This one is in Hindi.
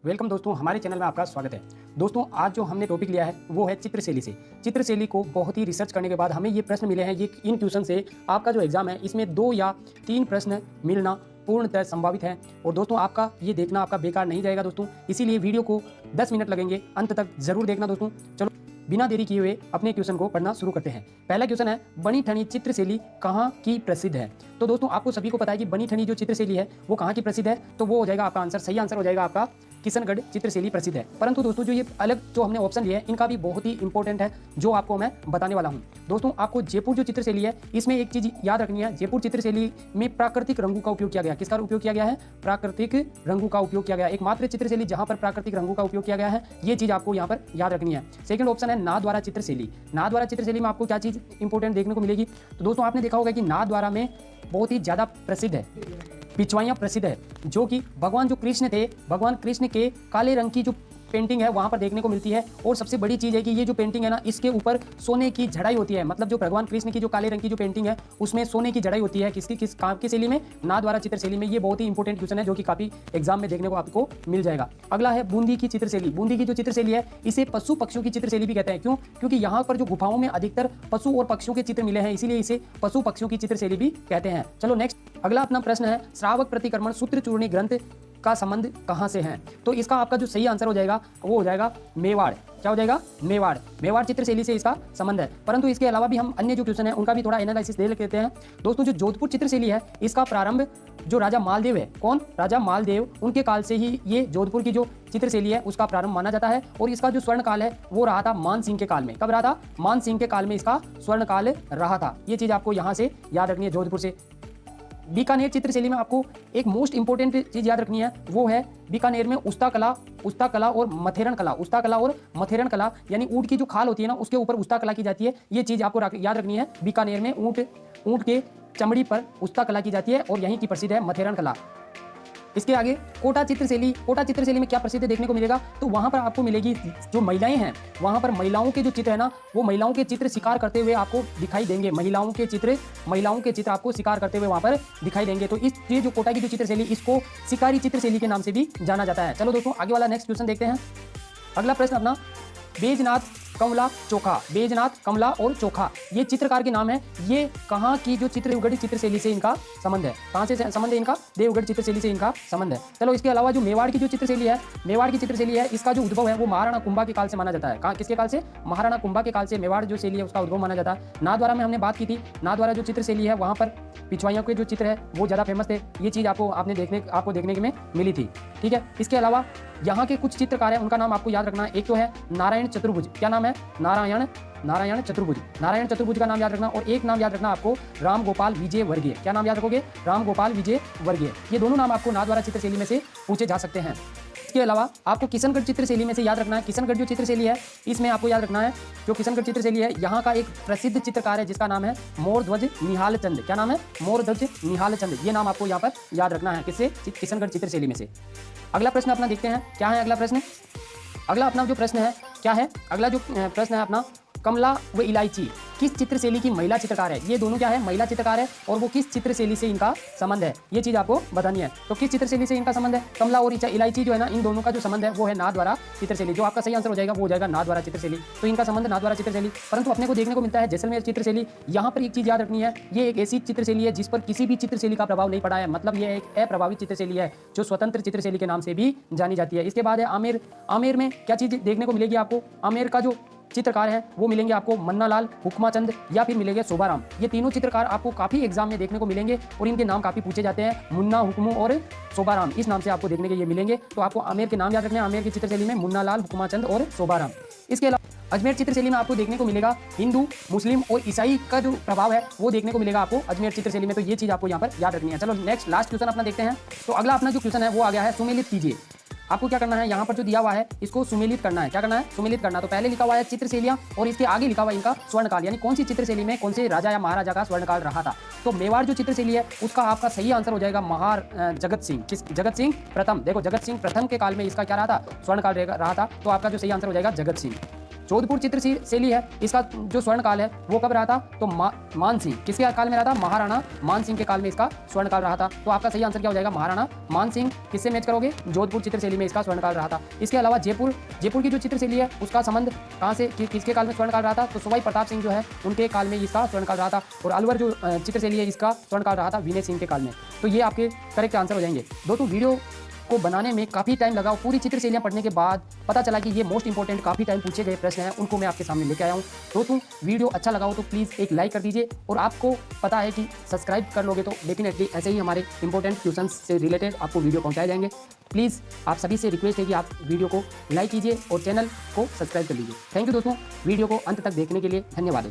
वेलकम दोस्तों, हमारे चैनल में आपका स्वागत है। दोस्तों आज जो हमने टॉपिक लिया है वो है चित्रशैली से। चित्रशैली को बहुत ही रिसर्च करने के बाद हमें ये प्रश्न मिले हैं। ये इन ट्यूशन से आपका जो एग्जाम है इसमें 2 या 3 प्रश्न मिलना पूर्णतः संभावित है। और दोस्तों आपका ये देखना आपका बेकार नहीं जाएगा दोस्तों, इसीलिए वीडियो को 10 मिनट लगेंगे, अंत तक जरूर देखना दोस्तों। चलो बिना देरी किए हुए अपने क्वेश्चन को पढ़ना शुरू करते हैं। पहला क्वेश्चन है, बनी ठनी चित्रशैली कहाँ की प्रसिद्ध है? तो दोस्तों आपको सभी को पता है कि बनी ठनी जो चित्रशैली है वो कहाँ की प्रसिद्ध है, तो वो हो जाएगा आपका आंसर। सही आंसर हो जाएगा आपका किशनगढ़ चित्रशैली प्रसिद्ध है। परंतु दोस्तों जो ये अलग जो हमने ऑप्शन लिए हैं इनका भी बहुत ही इंपॉर्टेंट है, जो आपको मैं बताने वाला हूँ। दोस्तों आपको जयपुर जो चित्रशैली है इसमें एक चीज याद रखनी है, जयपुर चित्रशैली में प्राकृतिक रंगों का उपयोग किया गया। किसका उपयोग किया गया है? प्राकृतिक रंगों का उपयोग किया गया। एकमात्र चित्रशैली जहां पर प्राकृतिक रंगों का उपयोग किया गया है, ये चीज आपको यहाँ पर याद रखनी है। सेकंड ऑप्शन है नाथद्वारा चित्रशैली। नाथद्वारा चित्रशैली में आपको क्या चीज इंपॉर्टेंट देखने को मिलेगी? तो दोस्तों आपने देखा होगा कि नाथद्वारा में बहुत ही ज्यादा प्रसिद्ध है, पिछवाइयाँ प्रसिद्ध है, जो कि भगवान जो कृष्ण थे, भगवान कृष्ण के काले रंग की जो पेंटिंग है वहाँ पर देखने को मिलती है। और सबसे बड़ी चीज़ है कि ये जो पेंटिंग है ना, इसके ऊपर सोने की जड़ाई होती है। मतलब जो भगवान कृष्ण की जो काले रंग की जो पेंटिंग है उसमें सोने की जड़ाई होती है। किस काम की शैली में? नाथद्वारा चित्रशैली में। ये बहुत ही इंपॉर्टेंट क्वेश्चन है जो कि काफी एग्जाम में देखने को आपको मिल जाएगा। अगला है बूंदी की चित्रशैली। बूंदी की जो चित्रशैली है इसे पशु पक्षियों की चित्रशैली भी कहते हैं। क्यों? क्योंकि यहाँ पर जो गुफाओं में अधिकतर पशु और पक्षियों के चित्र मिले हैं, इसीलिए इसे पशु पक्षियों की चित्रशैली भी कहते हैं। चलो नेक्स्ट अगला अपना प्रश्न है, श्रावक प्रतिक्रमण सूत्र चूर्णी ग्रंथ का संबंध कहां से है? तो इसका आपका जो सही आंसर हो जाएगा वो हो जाएगा मेवाड़। क्या हो जाएगा? मेवाड़। मेवाड़ चित्रशैली से इसका संबंध है। परंतु इसके अलावा भी हम अन्य जो क्वेश्चन है उनका भी थोड़ा एनालिसिस दे लेते हैं। दोस्तों जो जोधपुर चित्रशैली है इसका प्रारंभ जो राजा मालदेव है, कौन? राजा मालदेव, उनके काल से ही ये जोधपुर की जो चित्रशैली है उसका प्रारंभ माना जाता है। और इसका जो स्वर्ण काल है वो रहा था मान सिंह के काल में। कब रहा था? मान सिंह के काल में इसका स्वर्ण काल रहा था। ये चीज आपको यहाँ से याद रखनी है जोधपुर से। बीकानेर चित्रशैली में आपको एक मोस्ट इंपोर्टेंट चीज याद रखनी है, वो है बीकानेर में उस्ता कला और मथेरन कला। उस्ता कला और मथेरन कला यानी ऊंट की जो खाल होती है ना उसके ऊपर उस्ता कला की जाती है। ये चीज आपको याद रखनी है। बीकानेर में ऊंट के चमड़ी पर उस्ता कला की जाती है और यहीं की प्रसिद्ध है मथेरन कला। इसके आगे कोटा चित्रशैली। कोटा चित्रशैली में क्या प्रसिद्ध देखने को मिलेगा? तो वहां पर आपको मिलेगी जो महिलाएं हैं, वहां पर महिलाओं के जो चित्र है ना, वो महिलाओं के चित्र शिकार करते हुए आपको दिखाई देंगे। महिलाओं के चित्र आपको शिकार करते हुए वहां पर दिखाई देंगे। तो ये जो कोटा की जो चित्रशैली, इसको शिकारी चित्रशैली के नाम से भी जाना जाता है। चलो दोस्तों आगे वाला नेक्स्ट क्वेश्चन देखते हैं। अगला प्रश्न अपना, बैजनाथ कमला चोखा। बैजनाथ कमला और चोखा ये चित्रकार के नाम है। ये कहाँ की जो देवगढ़ चित्रशैली से इनका संबंध है? कहाँ से संबंध है इनका? देवगढ़ चित्रशैली से इनका संबंध है। चलो इसके अलावा जो मेवाड़ की जो चित्रशैली है, मेवाड़ की चित्रशैली है, इसका जो उद्भव है वो महाराणा कुंभा के काल से माना जाता है। कहाँ, किसके काल से? महाराणा कुंभा के काल से मेवाड़ जो शैली है उसका उद्भव माना जाता है। नाथद्वारा में हमने बात की थी, नाथद्वारा जो चित्रशैली है वहाँ पर पिछवाइयों के जो चित्र है वो ज़्यादा फेमस थे। ये चीज़ आपको देखने में मिली थी। ठीक है, इसके अलावा यहाँ के कुछ चित्रकार हैं उनका नाम आपको याद रखना है। एक तो है नारायण चतुर्भुज। क्या नाम है? नारायण चतुर्भुज। नारायण चतुर्भुज का नाम याद रखना। और एक नाम याद रखना आपको, राम गोपाल विजय वर्गीय। क्या नाम याद रखोगे? राम गोपाल विजय वर्गीय। ये दोनों नाम आपको नाथद्वारा चित्रशैली में से पूछे जा सकते हैं। इसके अलावा आपको किशनगढ़ चित्रशैली में से याद रखना है। किशनगढ़ जो चित्रशैली है इसमें आपको याद रखना है, जो किशनगढ़ चित्रशैली है यहाँ का एक प्रसिद्ध चित्रकार है जिसका नाम है मोरध्वज निहाल चंद। क्या नाम है? मोरध्वज निहाल चंद। ये नाम आपको यहाँ पर याद रखना है। किससे? किशनगढ़ चित्रशैली में से। अगला प्रश्न अपना देखते हैं, क्या है अगला प्रश्न? अगला अपना जो प्रश्न है क्या है? अगला जो प्रश्न है अपना, कमला व इलायची किस चित्रशैली की महिला चित्रकार है? ये दोनों क्या है? महिला चित्रकार है। और वो किस चित्रशैली से इनका संबंध है, ये चीज आपको बतानी है। तो किस चित्रशैली से इनका संबंध है? कमला और इलायची जो है ना, इन दोनों का जो संबंध है वो है नाथद्वारा चित्रशैली। जो आपका सही आंसर हो जाएगा वो हो जाएगा नाथद्वारा चित्रशैली। तो इनका संबंध नाथद्वारा चित्रशैली। परंतु अपने को देखने को मिलता है जैसलमेर चित्रशैली। यहाँ पर एक चीज याद रखनी है, ये एक ऐसी चित्रशैली है जिस पर किसी भी चित्रशैली का प्रभाव नहीं पड़ा है। मतलब ये एक अप्रभावित चित्रशैली है जो स्वतंत्र चित्रशैली के नाम से भी जानी जाती है। इसके बाद है आमेर। आमेर में क्या चीज देखने को मिलेगी आपको? आमेर का जो चित्रकार है वो मिलेंगे आपको मन्नालाल, हुक्माचंद या फिर मिलेंगे शोभाराम। ये तीनों चित्रकार आपको काफी एग्जाम में देखने को मिलेंगे और इनके नाम काफी पूछे जाते हैं। मुन्ना, हुक्मू और शोभाराम, इस नाम से आपको देखने के ये मिलेंगे। तो आपको आमेर के नाम याद रखने हैं। आमेर की चित्रशैली में मुन्नालाल, हुक्माचंद और शोभाराम। इसके अलावा अजमेर चित्रशैली में आपको देखने को मिलेगा हिंदू, मुस्लिम और ईसाई का जो प्रभाव है वो देखने को मिलेगा आपको अजमेर चित्रशैली में। तो ये चीज आपको यहाँ पर याद रखनी है। चलो नेक्स्ट लास्ट क्वेश्चन अपना देखते हैं। तो अगला अपना जो क्वेश्चन है वो आ गया है, सुमेलित कीजिए। आपको क्या करना है, यहाँ पर जो दिया हुआ है इसको सुमेलित करना है। क्या करना है? सुमेलित करना। तो पहले लिखा हुआ है चित्रशैलियाँ और इसके आगे लिखा हुआ है इनका स्वर्णकाल, यानी कौन सी चित्रशैली में कौन से राजा या महाराजा का स्वर्णकाल रहा था। तो मेवाड़ जो चित्रशैली है उसका आपका सही आंसर हो जाएगा जगत सिंह। किस? जगत सिंह प्रथम। देखो जगत सिंह प्रथम के काल में इसका क्या रहा था? स्वर्णकाल रहा था। तो आपका जो सही आंसर हो जाएगा जगत सिंह। जोधपुर चित्रशैली है, इसका जो स्वर्ण काल है वो कब रहा था? तो मान सिंह किसके काल में रहा था? महाराणा मान सिंह के काल में इसका स्वर्ण काल रहा था। तो आपका सही आंसर क्या हो जाएगा? महाराणा मान सिंह। किससे मैच करोगे? जोधपुर चित्रशैली में इसका स्वर्ण काल रहा था। इसके अलावा जयपुर की जो चित्रशैली है उसका संबंध कहाँ से, किसके काल में स्वर्ण काल रहा था? तो सवाई प्रताप सिंह जो है उनके काल में इसका स्वर्ण काल रहा था। और अलवर जो चित्रशैली है इसका स्वर्ण काल रहा था विनय सिंह के काल में। तो ये आपके करेक्ट आंसर हो जाएंगे। दोस्तों वीडियो को बनाने में काफ़ी टाइम लगा, पूरी चित्रशैलियाँ पढ़ने के बाद पता चला कि ये मोस्ट इंपॉर्टेंट काफ़ी टाइम पूछे गए प्रश्न हैं, उनको मैं आपके सामने लेके आया हूँ। दोस्तों वीडियो अच्छा लगा हो तो प्लीज़ एक लाइक कर दीजिए, और आपको पता है कि सब्सक्राइब कर लोगे तो डेफिनेटली ऐसे ही हमारे इंपॉर्टेंट क्वेश्चन से रिलेटेड आपको वीडियो पहुँचाए जाएंगे। प्लीज़ आप सभी से रिक्वेस्ट है कि आप वीडियो को लाइक कीजिए और चैनल को सब्सक्राइब कर लीजिए। थैंक यू दोस्तों, वीडियो को अंत तक देखने के लिए धन्यवाद।